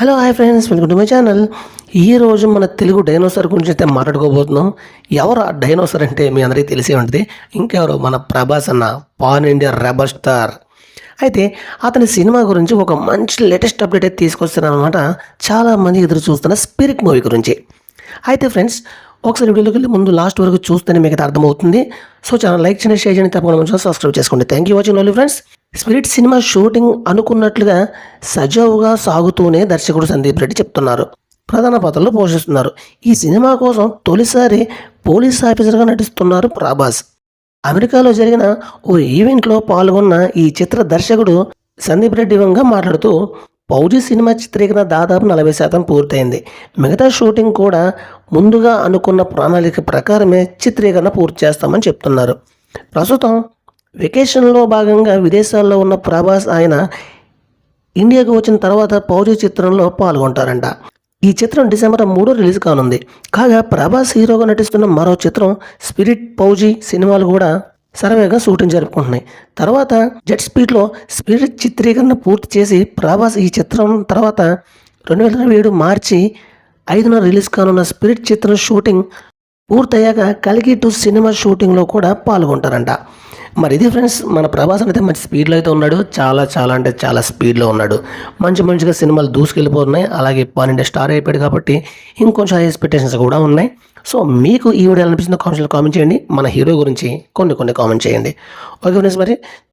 Hello hi friends, welcome to my channel. ఈరోజు మన Telugu dinosaur గురించి అయితే మాట్లాడుకోబోతున్నాం. ఎవరు ఆ డైనోసార్ అంటే మీ అందరికీ తెలిసే ఉంటుంది. ఇంకెవరు, మన ప్రభాస్ అన్న, పాన్ ఇండియా రెబల్ స్టార్. అయితే అతని సినిమా గురించి ఒక మంచి లేటెస్ట్ అప్డేట్ అయితే తీసుకొస్తున్నారనమాట. చాలామంది ఎదురు చూస్తున్న స్పిరిట్ మూవీ గురించి. అయితే ఫ్రెండ్స్, ఒకసారి వీడియోకి వెళ్ళి ముందు లాస్ట్ వరకు చూస్తేనే మీకు అర్థమవుతుంది. సో ఛానల్ లైక్ చేయండి, షేర్ చేయండి, తప్పకుండా మంచిగా సబ్స్క్రైబ్ చేసుకోండి. Thank you watching only friends. Spirit cinema shooting అనుకున్నట్లుగా సజావుగా సాగుతూనే దర్శకుడు సందీప్ రెడ్డి చెప్తున్నారు. ప్రధాన పాత్రలు పోషిస్తున్నారు. ఈ సినిమా కోసం తొలిసారి పోలీస్ ఆఫీసర్గా నటిస్తున్నారు ప్రభాస్. అమెరికాలో జరిగిన ఓ ఈవెంట్లో పాల్గొన్న ఈ చిత్ర దర్శకుడు సందీప్ రెడ్డి వంగా మాట్లాడుతూ, ఫౌజీ సినిమా చిత్రీకరణ దాదాపు 40% పూర్తయింది. మిగతా షూటింగ్ కూడా ముందుగా అనుకున్న ప్రణాళిక ప్రకారమే చిత్రీకరణ పూర్తి చేస్తామని చెప్తున్నారు. ప్రస్తుతం వెకేషన్లో భాగంగా విదేశాల్లో ఉన్న ప్రభాస్ ఆయన ఇండియాకు వచ్చిన తర్వాత ఫౌజీ చిత్రంలో పాల్గొంటారంట. ఈ చిత్రం డిసెంబర్ 3 రిలీజ్ కానుంది. కాగా ప్రభాస్ హీరోగా నటిస్తున్న మరో చిత్రం స్పిరిట్, ఫౌజీ సినిమాలు కూడా సర్వేగా షూటింగ్ జరుపుకుంటున్నాయి. తర్వాత జెట్ స్పీడ్లో స్పిరిట్ చిత్రీకరణ పూర్తి చేసి ప్రభాస్ ఈ చిత్రం తర్వాత 2027 మార్చి 5న రిలీజ్ కానున్న స్పిరిట్ చిత్రం షూటింగ్ పూర్తయ్యాక కల్కి 2 సినిమా షూటింగ్లో కూడా పాల్గొంటారంట. మరి ఇది ఫ్రెండ్స్, మన ప్రభాస్ అయితే మంచి స్పీడ్లో అయితే ఉన్నాడు. చాలా అంటే చాలా స్పీడ్లో ఉన్నాడు. మంచిగా సినిమాలు దూసుకెళ్ళిపోతున్నాయి. అలాగే పాన్ ఇండియా స్టార్ అయిపోయాడు కాబట్టి ఇంకొంచెం హై ఎక్స్పెక్టేషన్స్ కూడా ఉన్నాయి. సో మీకు ఈ వీడియో అనిపిస్తుందో కామెంట్ చేయండి. మన హీరో గురించి కొన్ని కామెంట్ చేయండి. ఓకే ఫ్రెండ్స్, మరి